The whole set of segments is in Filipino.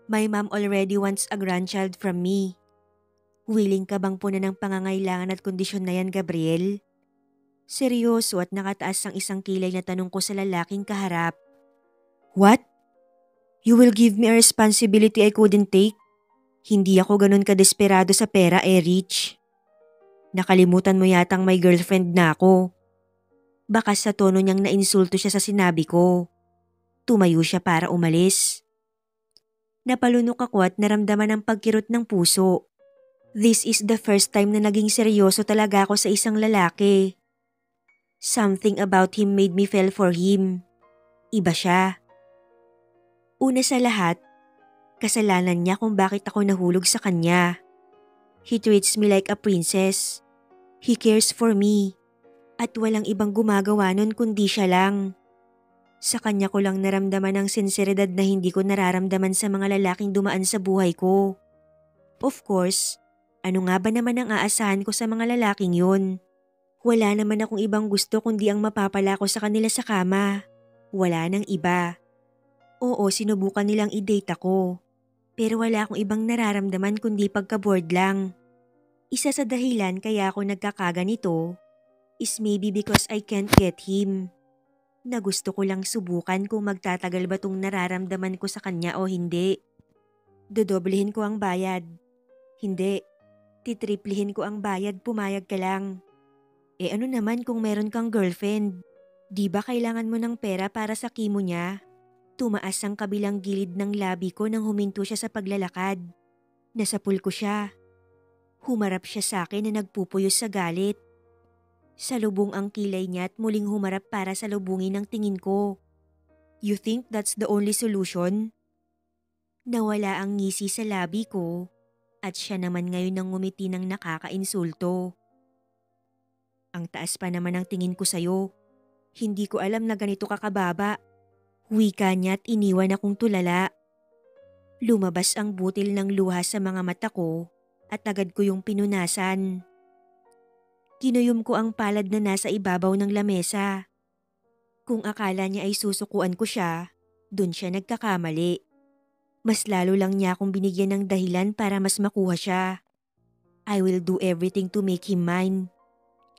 My mom already wants a grandchild from me. Willing ka bang punan ng pangangailangan at kondisyon na yan, Gabriel? Seryoso at nakataas ang isang kilay na tanong ko sa lalaking kaharap. What? You will give me a responsibility I couldn't take? Hindi ako ganun kadesperado sa pera, Rich. Nakalimutan mo yatang may girlfriend na ako. Baka sa tono niyang nainsulto siya sa sinabi ko. Tumayo siya para umalis. Napalunok ako at naramdaman ang pagkirot ng puso. This is the first time na naging seryoso talaga ako sa isang lalaki. Something about him made me fell for him. Iba siya. Una sa lahat, kasalanan niya kung bakit ako nahulog sa kanya. He treats me like a princess. He cares for me. At walang ibang gumagawa nun kundi siya lang. Sa kanya ko lang naramdaman ang sinseridad na hindi ko nararamdaman sa mga lalaking dumaan sa buhay ko. Of course, ano nga ba naman ang aasahan ko sa mga lalaking yun? Wala naman akong ibang gusto kundi ang mapapala ko sa kanila sa kama. Wala nang iba. Oo, sinubukan nilang i-date ako. Pero wala akong ibang nararamdaman kundi pagka-bored lang. Isa sa dahilan kaya ako nagkakaganito is maybe because I can't get him. Na gusto ko lang subukan kung magtatagal ba tong nararamdaman ko sa kanya o hindi. Dodoblehin ko ang bayad. Hindi. Titriplihin ko ang bayad, pumayag ka lang. Ano naman kung meron kang girlfriend? Di ba kailangan mo ng pera para sa kimo niya? Tumaas ang kabilang gilid ng labi ko nang huminto siya sa paglalakad. Nasapul ko siya. Humarap siya sa akin na nagpupuyos sa galit. Salubong ang kilay niya at muling humarap para salubungin ang tingin ko. You think that's the only solution? Nawala ang ngisi sa labi ko at siya naman ngayon ang ngumiti ng nakakainsulto. Ang taas pa naman ang tingin ko sa'yo. Hindi ko alam na ganito ka kababa. Wika niya at iniwan akong tulala. Lumabas ang butil ng luha sa mga mata ko at agad ko yung pinunasan. Kinuyom ko ang palad na nasa ibabaw ng lamesa. Kung akala niya ay susukuan ko siya, dun siya nagkakamali. Mas lalo lang niya akong binigyan ng dahilan para mas makuha siya. I will do everything to make him mine.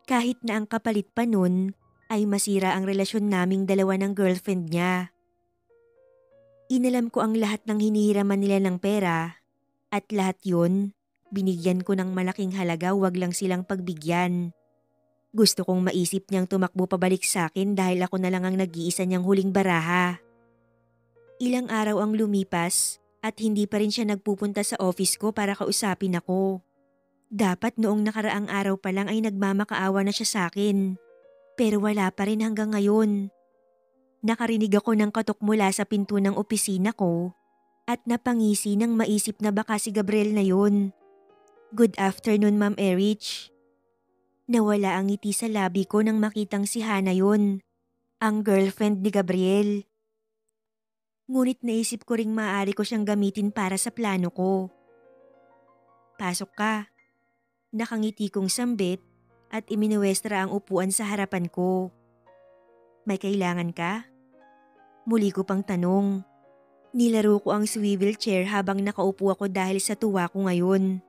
Kahit na ang kapalit pa nun ay masira ang relasyon naming dalawa ng girlfriend niya. Inalam ko ang lahat ng hinihiraman nila ng pera at lahat yun, binigyan ko ng malaking halaga, wag lang silang pagbigyan. Gusto kong maisip niyang tumakbo pabalik sa akin dahil ako na lang ang nag-iisa niyang huling baraha. Ilang araw ang lumipas at hindi pa rin siya nagpupunta sa office ko para kausapin ako. Dapat noong nakaraang araw pa lang ay nagmamakaawa na siya sa akin. Pero wala pa rin hanggang ngayon. Nakarinig ako ng katok mula sa pinto ng opisina ko at napangisi nang maisip na baka si Gabriel na yun. Good afternoon, Ma'am Erich. Nawala ang ngiti sa labi ko nang makitang si Hana yun, ang girlfriend ni Gabriel. Ngunit naisip ko ring maaari ko siyang gamitin para sa plano ko. Pasok ka. Nakangiti kong sambit at iminuwestra ang upuan sa harapan ko. May kailangan ka? Muli ko pang tanong. Nilaro ko ang swivel chair habang nakaupo ako dahil sa tuwa ko ngayon.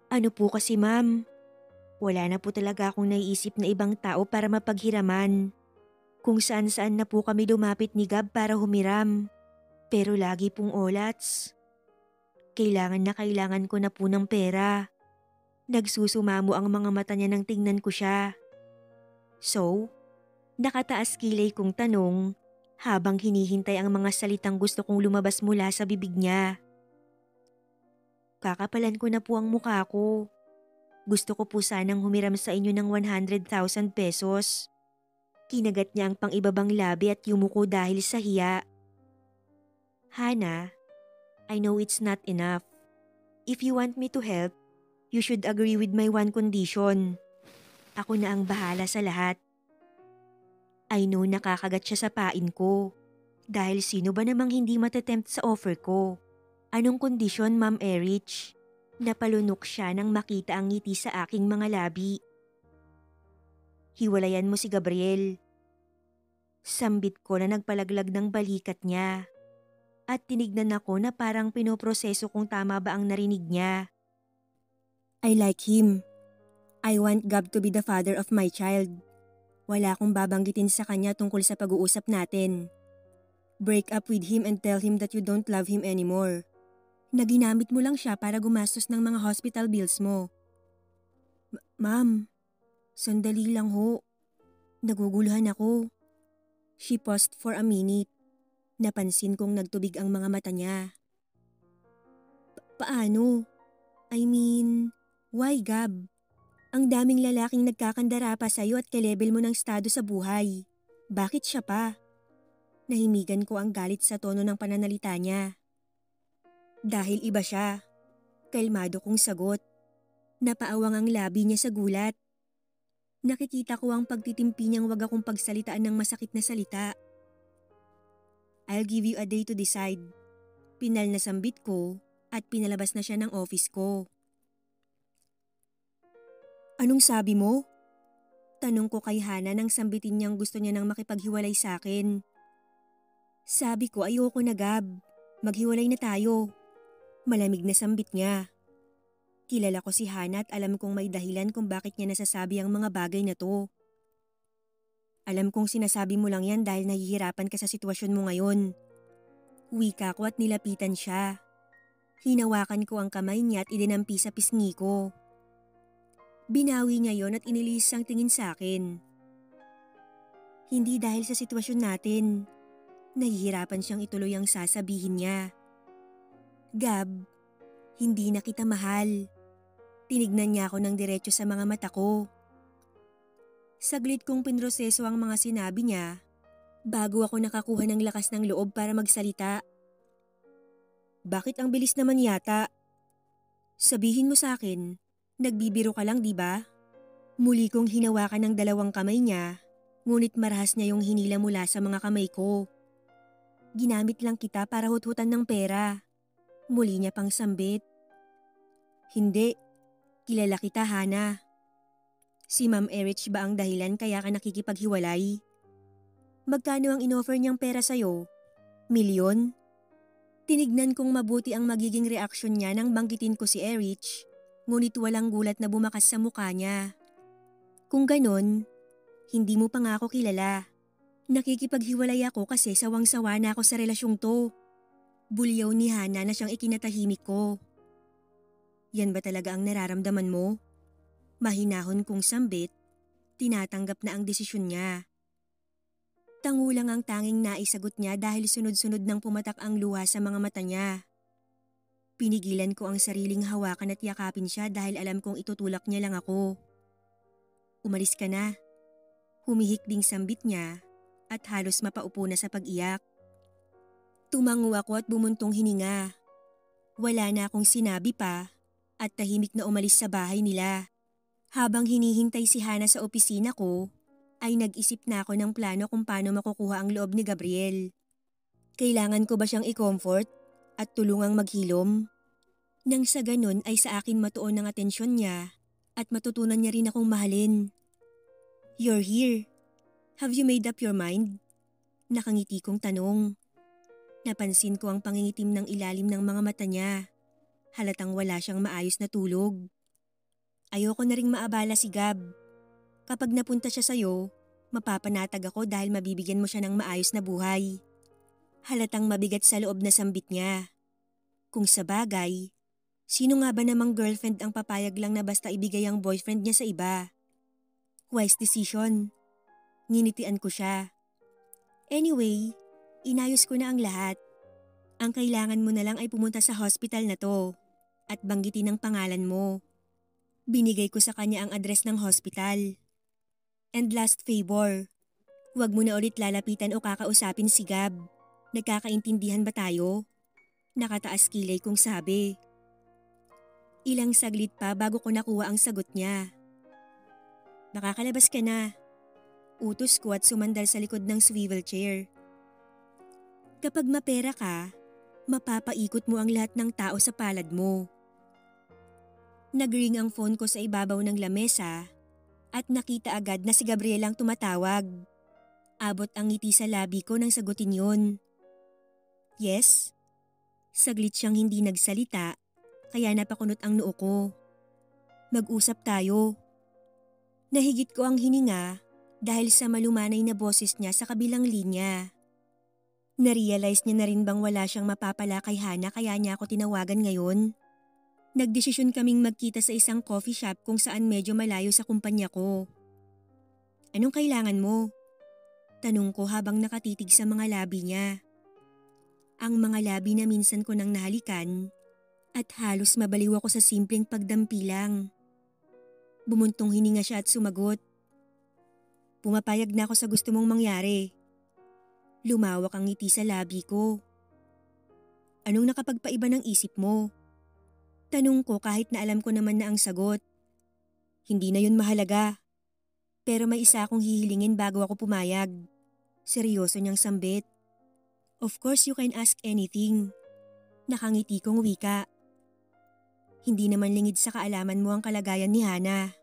Ano po kasi ma'am? Wala na po talaga akong naiisip na ibang tao para mapaghiraman. Kung saan-saan na po kami lumapit ni Gab para humiram. Pero lagi pong olats. Kailangan ko na po ng pera. Nagsusumamo ang mga mata niya nang tingnan ko siya. So, nakataas kilay kong tanong habang hinihintay ang mga salitang gusto kong lumabas mula sa bibig niya. Kakapalan ko na po ang mukha ko. Gusto ko po sanang humiram sa inyo ng 100,000 pesos. Kinagat niya ang pang-ibabang labi at yumuko dahil sa hiya. Hana, I know it's not enough. If you want me to help, you should agree with my one condition. Ako na ang bahala sa lahat. I know nakakagat siya sa pain ko. Dahil sino ba namang hindi matetempt sa offer ko? Anong kondisyon, Ma'am Erich? Napalunok siya nang makita ang ngiti sa aking mga labi. Hiwalayan mo si Gabriel. Sambit ko na nagpalaglag ng balikat niya. at tinignan ako na parang pinoproseso kung tama ba ang narinig niya. I like him. I want Gab to be the father of my child. Wala akong babanggitin sa kanya tungkol sa pag-uusap natin. Break up with him and tell him that you don't love him anymore. Na ginamit mo lang siya para gumastos ng mga hospital bills mo. Ma'am, sandali lang ho. Naguguluhan ako. She paused for a minute. Napansin kong nagtubig ang mga mata niya. Paano? I mean, why Gab? Ang daming lalaking nagkakandara pa sa'yo at ka-level mo ng estado sa buhay. Bakit siya pa? Nahimigan ko ang galit sa tono ng pananalita niya. Dahil iba siya. Kalmado kong sagot. Napaawang ang labi niya sa gulat. Nakikita ko ang pagtitimpi niyang wag akong pagsalitaan ng masakit na salita. I'll give you a day to decide. Pinal na sambit ko at pinalabas na siya ng office ko. Anong sabi mo? Tanong ko kay Hana nang sambitin niyang gusto niya nang makipaghiwalay sa akin. Sabi ko ayoko na Gab. Maghiwalay na tayo. Malamig na sambit niya. Kilala ko si Hana at alam kong may dahilan kung bakit niya nasasabi ang mga bagay na to. Alam kong sinasabi mo lang yan dahil nahihirapan ka sa sitwasyon mo ngayon. Wika ko at nilapitan siya. Hinawakan ko ang kamay niya at idinampi sa pisngi ko. Binawi niya yon at inilis ang tingin sa akin. Hindi dahil sa sitwasyon natin. Nahihirapan siyang ituloy ang sasabihin niya. Gab, hindi na kita mahal. Tinignan niya ako ng diretso sa mga mata ko. Saglit kong pinroseso ang mga sinabi niya bago ako nakakuha ng lakas ng loob para magsalita. Bakit ang bilis naman yata? Sabihin mo sa akin, nagbibiro ka lang di ba? Muli kong hinawakan ng dalawang kamay niya, ngunit marahas niya yung hinila mula sa mga kamay ko. Ginamit lang kita para huthutan ng pera. Muli niya pang sambit. Hindi, kilala kita Hana. Si Ma'am Erich ba ang dahilan kaya ka nakikipaghiwalay? Magkano ang inoffer niyang pera sa'yo? Milyon? Tinignan kong mabuti ang magiging reaksyon niya nang banggitin ko si Erich, ngunit walang gulat na bumakas sa mukha niya. Kung ganon, hindi mo pa nga ako kilala. Nakikipaghiwalay ako kasi sawang-sawa na ako sa relasyong to. Bulyaw ni Hana na siyang ikinatahimik ko. Yan ba talaga ang nararamdaman mo? Mahinahon kong sambit, tinatanggap na ang desisyon niya. Tangulang ang tanging naisagot niya dahil sunod-sunod nang pumatak ang luha sa mga mata niya. Pinigilan ko ang sariling hawakan at yakapin siya dahil alam kong itutulak niya lang ako. Umalis ka na. Humihikbing sambit niya at halos mapaupo na sa pag-iyak. Tumango ako at bumuntong hininga. Wala na akong sinabi pa at tahimik na umalis sa bahay nila. Habang hinihintay si Hana sa opisina ko, ay nag-isip na ako ng plano kung paano makukuha ang loob ni Gabriel. Kailangan ko ba siyang i-comfort at tulungang maghilom? Nang sa ganun ay sa akin matuon ang atensyon niya at matutunan niya rin akong mahalin. You're here. Have you made up your mind? Nakangiti kong tanong. Napansin ko ang pangingitim ng ilalim ng mga mata niya. Halatang wala siyang maayos na tulog. Ayoko na ring maabala si Gab. Kapag napunta siya sa'yo, mapapanatag ako dahil mabibigyan mo siya ng maayos na buhay. Halatang mabigat sa loob na sambit niya. Kung sa bagay, sino nga ba namang girlfriend ang papayag lang na basta ibigay ang boyfriend niya sa iba? Wise decision. Nginitian ko siya. Anyway, inayos ko na ang lahat. Ang kailangan mo na lang ay pumunta sa hospital na to at banggitin ang pangalan mo. Binigay ko sa kanya ang address ng hospital. And last favor, huwag mo na ulit lalapitan o kakausapin si Gab. Nagkakaintindihan ba tayo? Nakataas kilay kong sabi. Ilang saglit pa bago ko nakuha ang sagot niya. Nakakalabas ka na. Utos ko at sumandal sa likod ng swivel chair. Kapag mapera ka, mapapaikot mo ang lahat ng tao sa palad mo. Nagring ang phone ko sa ibabaw ng lamesa at nakita agad na si Gabriel ang tumatawag. Abot ang ngiti sa labi ko nang sagutin yun. Yes? Saglit siyang hindi nagsalita, kaya napakunot ang noo ko. Mag-usap tayo. Nahigit ko ang hininga dahil sa malumanay na boses niya sa kabilang linya. Narealize niya na rin bang wala siyang mapapala kay Hana kaya niya ako tinawagan ngayon? Nagdesisyon kaming magkita sa isang coffee shop kung saan medyo malayo sa kumpanya ko. Anong kailangan mo? Tanong ko habang nakatitig sa mga labi niya. Ang mga labi na minsan ko nang nahalikan at halos mabaliw ako sa simpleng pagdampi lang. Bumuntong hininga siya at sumagot. Pumapayag na ako sa gusto mong mangyari. Lumawak ang ngiti sa labi ko. Anong nakapagpaiba ng isip mo? Tanong ko kahit na alam ko naman na ang sagot. Hindi na yun mahalaga. Pero may isa akong hihilingin bago ako pumayag. Seryoso niyang sambit. Of course you can ask anything. Nakangiti kong wika. Hindi naman lingid sa kaalaman mo ang kalagayan ni Hana.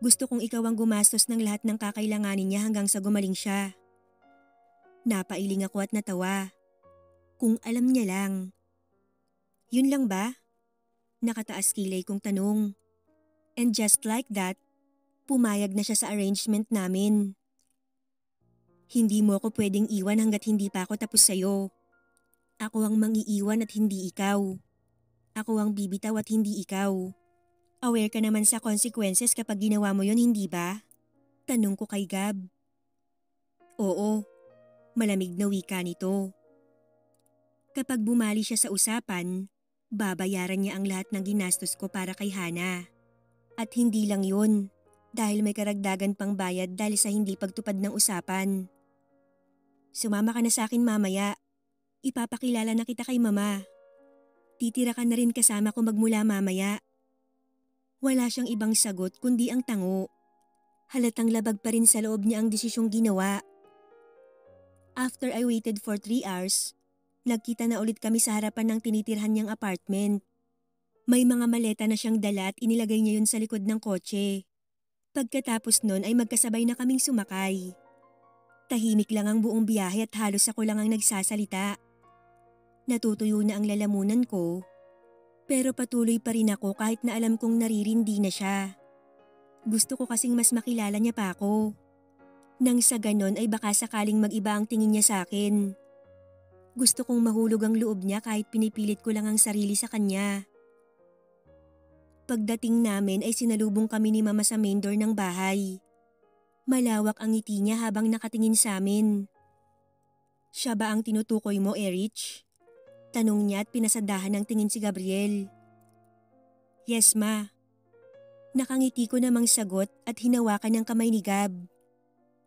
Gusto kong ikaw ang gumastos ng lahat ng kakailanganin niya hanggang sa gumaling siya. Napailing ako at natawa. Kung alam niya lang. Yun lang ba? Nakataas kilay kong tanong. And just like that, pumayag na siya sa arrangement namin. Hindi mo ako pwedeng iwan hanggat hindi pa ako tapos sa'yo. Ako ang mangiiwan at hindi ikaw. Ako ang bibitaw at hindi ikaw. Aware ka naman sa consequences kapag ginawa mo yon, hindi ba? Tanong ko kay Gab. Oo. Malamig na wika nito. Kapag bumali siya sa usapan, babayaran niya ang lahat ng ginastos ko para kay Hana. At hindi lang yun, dahil may karagdagan pang bayad dahil sa hindi pagtupad ng usapan. Sumama ka na sa akin mamaya. Ipapakilala na kita kay mama. Titira ka na rin kasama ko magmula mamaya. Wala siyang ibang sagot kundi ang tango. Halatang labag pa rin sa loob niya ang desisyong ginawa. After I waited for 3 hours, nagkita na ulit kami sa harapan ng tinitirhan niyang apartment. May mga maleta na siyang dala at inilagay niya yun sa likod ng kotse. Pagkatapos nun ay magkasabay na kaming sumakay. Tahimik lang ang buong biyahe at halos ako lang ang nagsasalita. Natutuyo na ang lalamunan ko, pero patuloy pa rin ako kahit na alam kong naririndi na siya. Gusto ko kasing mas makilala niya pa ako. Nang sa ganon ay baka sakaling mag-iba ang tingin niya sa akin. Gusto kong mahulog ang loob niya kahit pinipilit ko lang ang sarili sa kanya. Pagdating namin ay sinalubong kami ni Mama sa main door ng bahay. Malawak ang ngiti niya habang nakatingin sa amin. Siya ba ang tinutukoy mo, Erich? Tanong niya at pinasadahan ng tingin si Gabriel. Yes, Ma. Nakangiti ko namang sagot at hinawakan ng kamay ni Gab.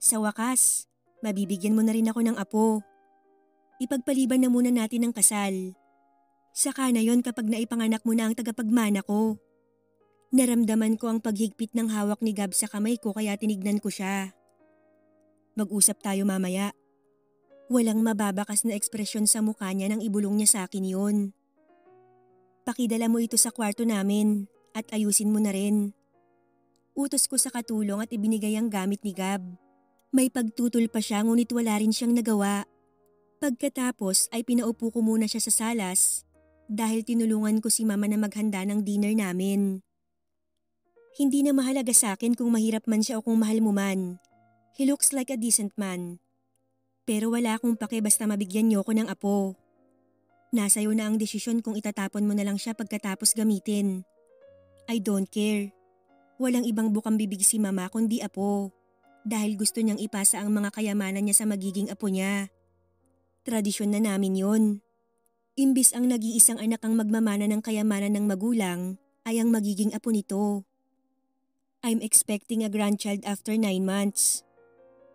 Sa wakas, mabibigyan mo na rin ako ng apo. Ipagpaliban na muna natin ang kasal. Saka na yon kapag naipanganak mo na ang tagapagmana ko. Naramdaman ko ang paghigpit ng hawak ni Gab sa kamay ko kaya tinignan ko siya. Mag-usap tayo mamaya. Walang mababakas na ekspresyon sa mukha niya nang ibulong niya sa akin yon. Pakidala mo ito sa kwarto namin at ayusin mo na rin. Utos ko sa katulong at ibinigay ang gamit ni Gab. May pagtutol pa siya ngunit wala rin siyang nagawa. Pagkatapos ay pinaupo ko muna siya sa salas dahil tinulungan ko si Mama na maghanda ng dinner namin. Hindi na mahalaga sa akin kung mahirap man siya o kung mahal mo man. He looks like a decent man. Pero wala akong pake basta mabigyan niyo ko ng apo. Nasa'yo na ang desisyon kung itatapon mo na lang siya pagkatapos gamitin. I don't care. Walang ibang bukang bibig si Mama kundi apo. Dahil gusto niyang ipasa ang mga kayamanan niya sa magiging apo niya. Tradisyon na namin yon. Imbis ang nag-iisang anak ang magmamana ng kayamanan ng magulang, ay ang magiging apo nito. I'm expecting a grandchild after 9 months.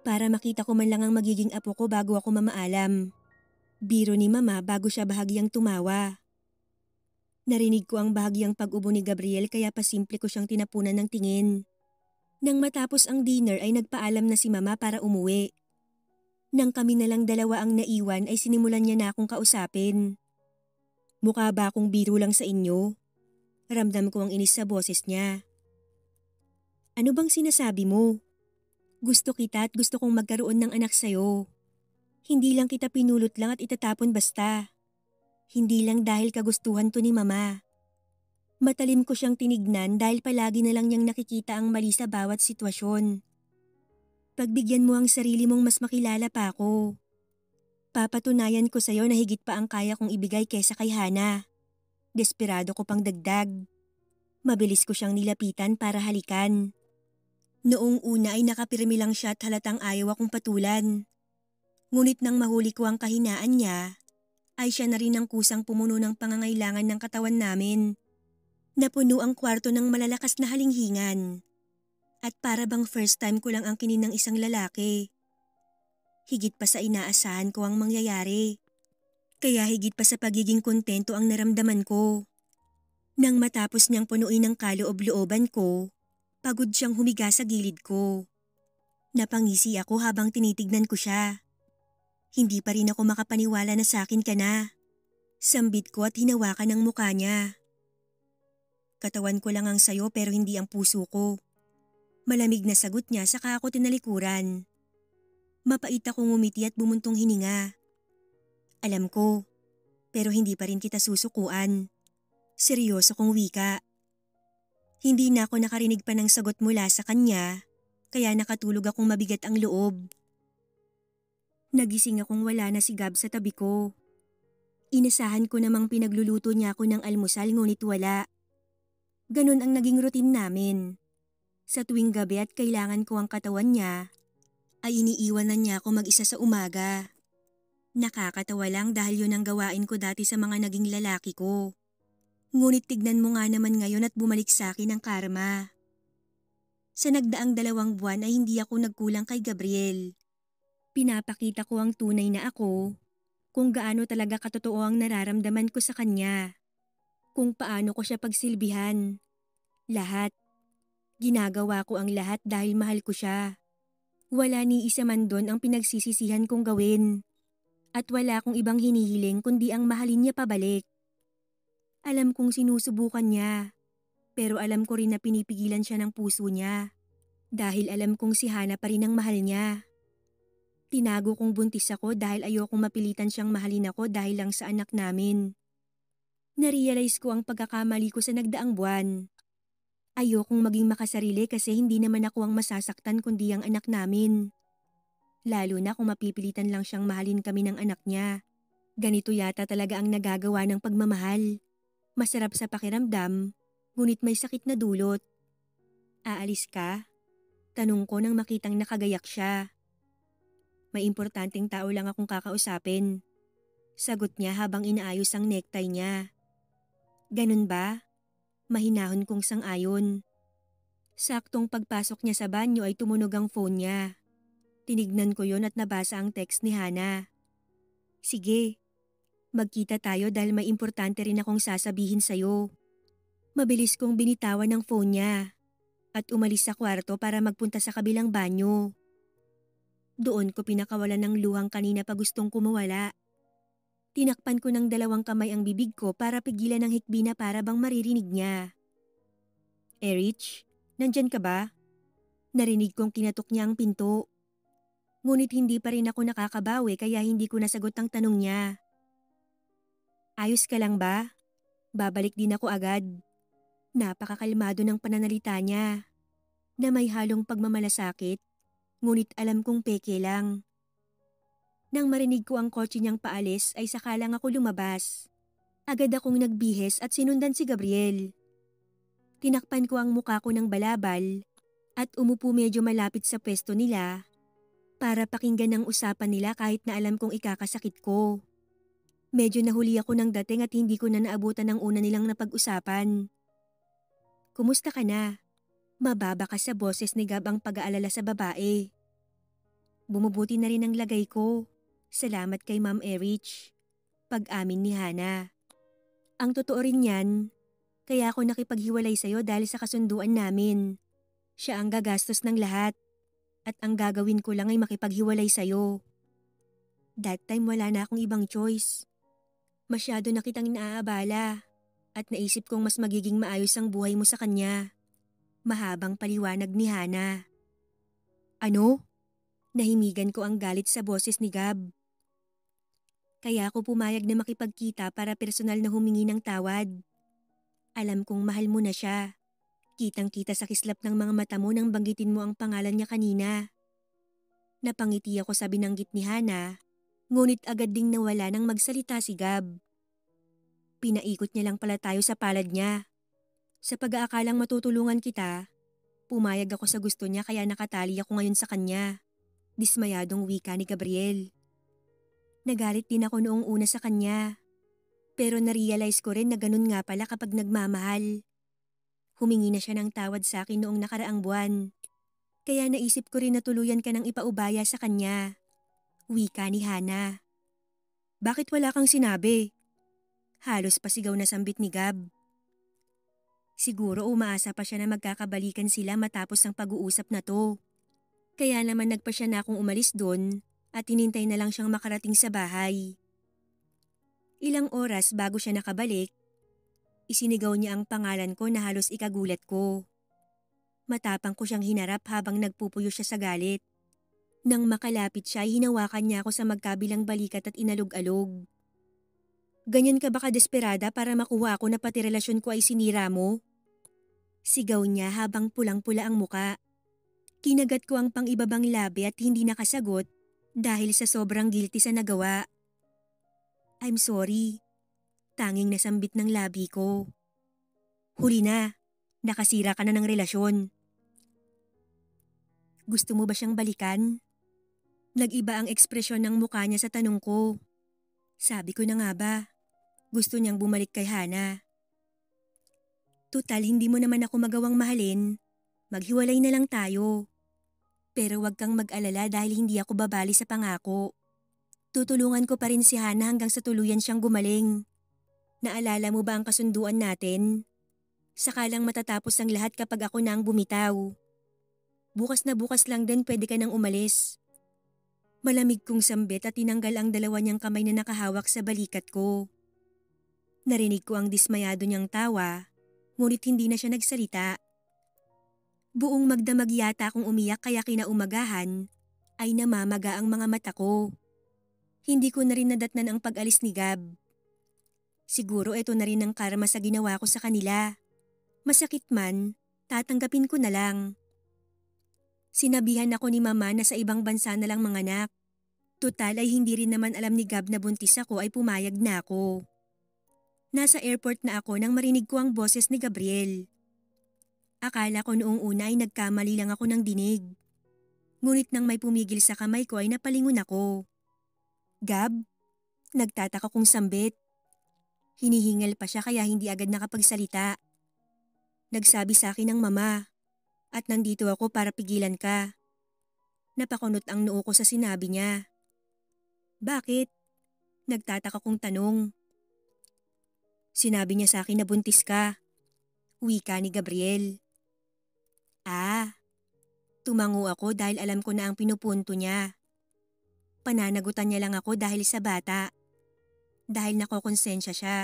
Para makita ko man lang ang magiging apo ko bago ako mamaalam. Biro ni Mama bago siya bahagyang tumawa. Narinig ko ang bahagyang pag-ubo ni Gabriel kaya pasimple ko siyang tinapunan ng tingin. Nang matapos ang dinner ay nagpaalam na si Mama para umuwi. Nang kami na lang dalawa ang naiwan ay sinimulan niya na akong kausapin. Mukha ba akong biro lang sa inyo? Ramdam ko ang inis sa boses niya. Ano bang sinasabi mo? Gusto kita at gusto kong magkaroon ng anak sa'yo. Hindi lang kita pinulot lang at itatapon basta. Hindi lang dahil kagustuhan to ni Mama. Matalim ko siyang tinignan dahil palagi na lang niyang nakikita ang mali sa bawat sitwasyon. Pagbigyan mo ang sarili mong mas makilala pa ako. Papatunayan ko sa'yo na higit pa ang kaya kong ibigay kesa kay Hana. Desperado ko pang dagdag. Mabilis ko siyang nilapitan para halikan. Noong una ay nakapirmi lang siya at halatang ayaw akong patulan. Ngunit nang mahuli ko ang kahinaan niya, ay siya na rin ang kusang pumuno ng pangangailangan ng katawan namin. Napuno ang kwarto ng malalakas na halinghingan. At para bang first time ko lang ang kinin ng isang lalaki. Higit pa sa inaasahan ko ang mangyayari. Kaya higit pa sa pagiging kontento ang naramdaman ko. Nang matapos niyang punuin ang kaloob-looban ko, pagod siyang humiga sa gilid ko. Napangisi ako habang tinitignan ko siya. Hindi pa rin ako makapaniwala na sa akin ka na. Sambit ko at hinawakan ang mukha niya. Katawan ko lang ang sayo pero hindi ang puso ko. Malamig na sagot niya saka ako tinalikuran. Mapait akong ngumiti at bumuntong hininga. Alam ko, pero hindi pa rin kita susukuan. Seryoso kong wika. Hindi na ako nakarinig pa ng sagot mula sa kanya, kaya nakatulog akong mabigat ang loob. Nagising akong wala na si Gab sa tabi ko. Inasahan ko namang pinagluluto niya ako ng almusal ngunit wala. Ganon ang naging routine namin. Sa tuwing gabi at kailangan ko ang katawan niya, ay iniiwanan niya ako mag-isa sa umaga. Nakakatawa lang dahil yun ang gawain ko dati sa mga naging lalaki ko. Ngunit tignan mo nga naman ngayon at bumalik sa akin ang karma. Sa nagdaang 2 buwan ay hindi ako nagkulang kay Gabriel. Pinapakita ko ang tunay na ako, kung gaano talaga katotoo ang nararamdaman ko sa kanya. Kung paano ko siya pagsilbihan. Lahat. Ginagawa ko ang lahat dahil mahal ko siya. Wala ni isa man doon ang pinagsisisihan kong gawin. At wala akong ibang hinihiling kundi ang mahalin niya pabalik. Alam kong sinusubukan niya, pero alam ko rin na pinipigilan siya ng puso niya. Dahil alam kong si Hana pa rin ang mahal niya. Tinago kong buntis ako dahil ayokong mapilitan siyang mahalin ako dahil lang sa anak namin. Narealize ko ang pagkakamali ko sa nagdaang buwan. Ayokong maging makasarili kasi hindi naman ako ang masasaktan kundi ang anak namin. Lalo na kung mapipilitan lang siyang mahalin kami ng anak niya. Ganito yata talaga ang nagagawa ng pagmamahal. Masarap sa pakiramdam, ngunit may sakit na dulot. Aalis ka? Tanong ko nang makitang nakagayak siya. May importanteng tao lang akong kakausapin. Sagot niya habang inaayos ang necktie niya. Ganun ba? Mahinahon kong sang-ayon. Saktong pagpasok niya sa banyo ay tumunog ang phone niya. Tinignan ko yon at nabasa ang text ni Hana. Sige, magkita tayo dahil may importante rin akong sasabihin sa'yo. Mabilis kong binitawan ng phone niya at umalis sa kwarto para magpunta sa kabilang banyo. Doon ko pinakawalan ng luhang kanina pa gustong kumawala. Tinakpan ko ng 2 kamay ang bibig ko para pigilan ang hikbi na para bang maririnig niya. Erich, nandyan ka ba? Narinig kong kinatok niya ang pinto. Ngunit hindi pa rin ako nakakabawi kaya hindi ko nasagot ang tanong niya. Ayos ka lang ba? Babalik din ako agad. Napakakalmado ng pananalita niya. Na may halong pagmamalasakit, ngunit alam kong peke lang. Nang marinig ko ang kotse niyang paalis ay saka lang ako lumabas. Agad akong nagbihes at sinundan si Gabriel. Tinakpan ko ang muka ko ng balabal at umupo medyo malapit sa pwesto nila para pakinggan ang usapan nila kahit na alam kong ikakasakit ko. Medyo nahuli ako ng dating at hindi ko na naabutan ang una nilang napag-usapan. Kumusta ka na? Mababa ka sa boses ni Gab ang pag-aalala sa babae. Bumubuti na rin ang lagay ko. Salamat kay Ma'am Erich. Pag-amin ni Hana. Ang totoo rin yan, kaya ako nakipaghiwalay sa'yo dahil sa kasunduan namin. Siya ang gagastos ng lahat. At ang gagawin ko lang ay makipaghiwalay sa'yo. That time wala na akong ibang choice. Masyado na kitang inaabala at naisip kong mas magiging maayos ang buhay mo sa kanya. Mahabang paliwanag ni Hana. Ano? Nahimigan ko ang galit sa boses ni Gab. Kaya ako pumayag na makipagkita para personal na humingi ng tawad. Alam kong mahal mo na siya. Kitang-kita sa kislap ng mga mata mo nang banggitin mo ang pangalan niya kanina. Napangiti ako sa binanggit ni Hana, ngunit agad ding nawala nang magsalita si Gab. Pinaikot niya lang pala tayo sa palad niya. Sa pag-aakalang matutulungan kita, pumayag ako sa gusto niya kaya nakatali ako ngayon sa kanya. Dismayadong wika ni Gabriel. Nagalit din ako noong una sa kanya. Pero narealize ko rin na ganun nga pala kapag nagmamahal. Humingi na siya ng tawad sa akin noong nakaraang buwan. Kaya naisip ko rin na tuluyan ka ng ipaubaya sa kanya. Wika ni Hana. Bakit wala kang sinabi? Halos pasigaw na sambit ni Gab. Siguro umaasa pa siya na magkakabalikan sila matapos ang pag-uusap na to. Kaya naman nagpa siya na akong umalis doon at hinintay na lang siyang makarating sa bahay. Ilang oras bago siya nakabalik, isinigaw niya ang pangalan ko na halos ikagulat ko. Matapang ko siyang hinarap habang nagpupuyo siya sa galit. Nang makalapit siya ay hinawakan niya ako sa magkabilang balikat at inalog-alog. Ganyan ka ba kadesperada para makuha ako na pati relasyon ko ay sinira mo? Sigaw niya habang pulang-pula ang muka. Kinagat ko ang pang-ibabang labi at hindi nakasagot dahil sa sobrang guilty sa nagawa. I'm sorry. Tanging nasambit ng labi ko. Huli na. Nakasira ka na ng relasyon. Gusto mo ba siyang balikan? Nag-iba ang ekspresyon ng mukha niya sa tanong ko. Sabi ko na nga ba, gusto niyang bumalik kay Hana. Tutal hindi mo naman ako magawang mahalin. Maghiwalay na lang tayo. Pero wag kang mag-alala dahil hindi ako babali sa pangako. Tutulungan ko pa rin si Hana hanggang sa tuluyan siyang gumaling. Naalala mo ba ang kasunduan natin? Saka lang matatapos ang lahat kapag ako na ang bumitaw. Bukas na bukas lang din pwede ka nang umalis. Malamig kong sambit at tinanggal ang dalawa niyang kamay na nakahawak sa balikat ko. Narinig ko ang dismayado niyang tawa, ngunit hindi na siya nagsalita. Buong magdamag yata akong umiyak kaya kinaumagahan ay namamaga ang mga mata ko. Hindi ko na rin nadatnan ang pag-alis ni Gab. Siguro ito na rin ang karma sa ginawa ko sa kanila. Masakit man, tatanggapin ko na lang. Sinabihan ako ni Mama na sa ibang bansa na lang manganak. Tutal ay hindi rin naman alam ni Gab na buntis ako ay pumayag na ako. Nasa airport na ako nang marinig ko ang boses ni Gabriel. Akala ko noong una ay nagkamali lang ako ng dinig. Ngunit nang may pumigil sa kamay ko ay napalingon ako. Gab? Nagtataka kong sambit. Hinihingal pa siya kaya hindi agad nakapagsalita. Nagsabi sa akin ng Mama at nandito ako para pigilan ka. Napakunot ang noo ko sa sinabi niya. Bakit? Nagtataka kong tanong. Sinabi niya sa akin na buntis ka. Wika ni Gabriel. Tumango ako dahil alam ko na ang pinupunto niya. Pananagutan niya lang ako dahil sa bata. Dahil nakokonsensya siya.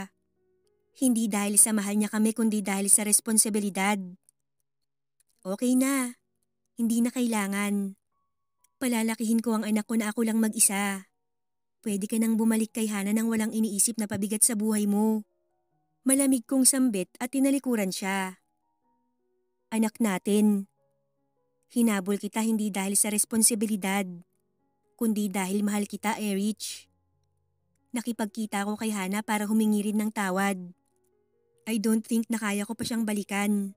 Hindi dahil sa mahal niya kami kundi dahil sa responsibilidad. Okay na. Hindi na kailangan. Palalakihin ko ang anak ko na ako lang mag-isa. Pwede ka nang bumalik kay Hana nang walang iniisip na pabigat sa buhay mo. Malamig kong sambit at tinalikuran siya. Anak natin. Hinabol kita hindi dahil sa responsibilidad, kundi dahil mahal kita, Erich. Nakipagkita ko kay Hana para humingi rin ng tawad. I don't think na kaya ko pa siyang balikan.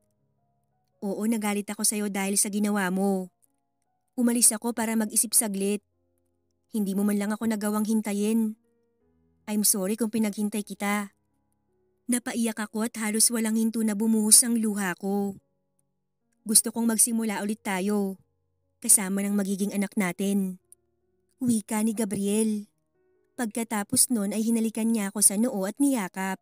Oo, nagalit ako sa'yo dahil sa ginawa mo. Umalis ako para mag-isip saglit. Hindi mo man lang ako nagawang hintayin. I'm sorry kung pinaghintay kita. Napaiyak ako at halos walang hinto na bumuhos ang luha ko. Gusto kong magsimula ulit tayo, kasama ng magiging anak natin. Wika ni Gabriel. Pagkatapos nun ay hinalikan niya ako sa noo at niyakap.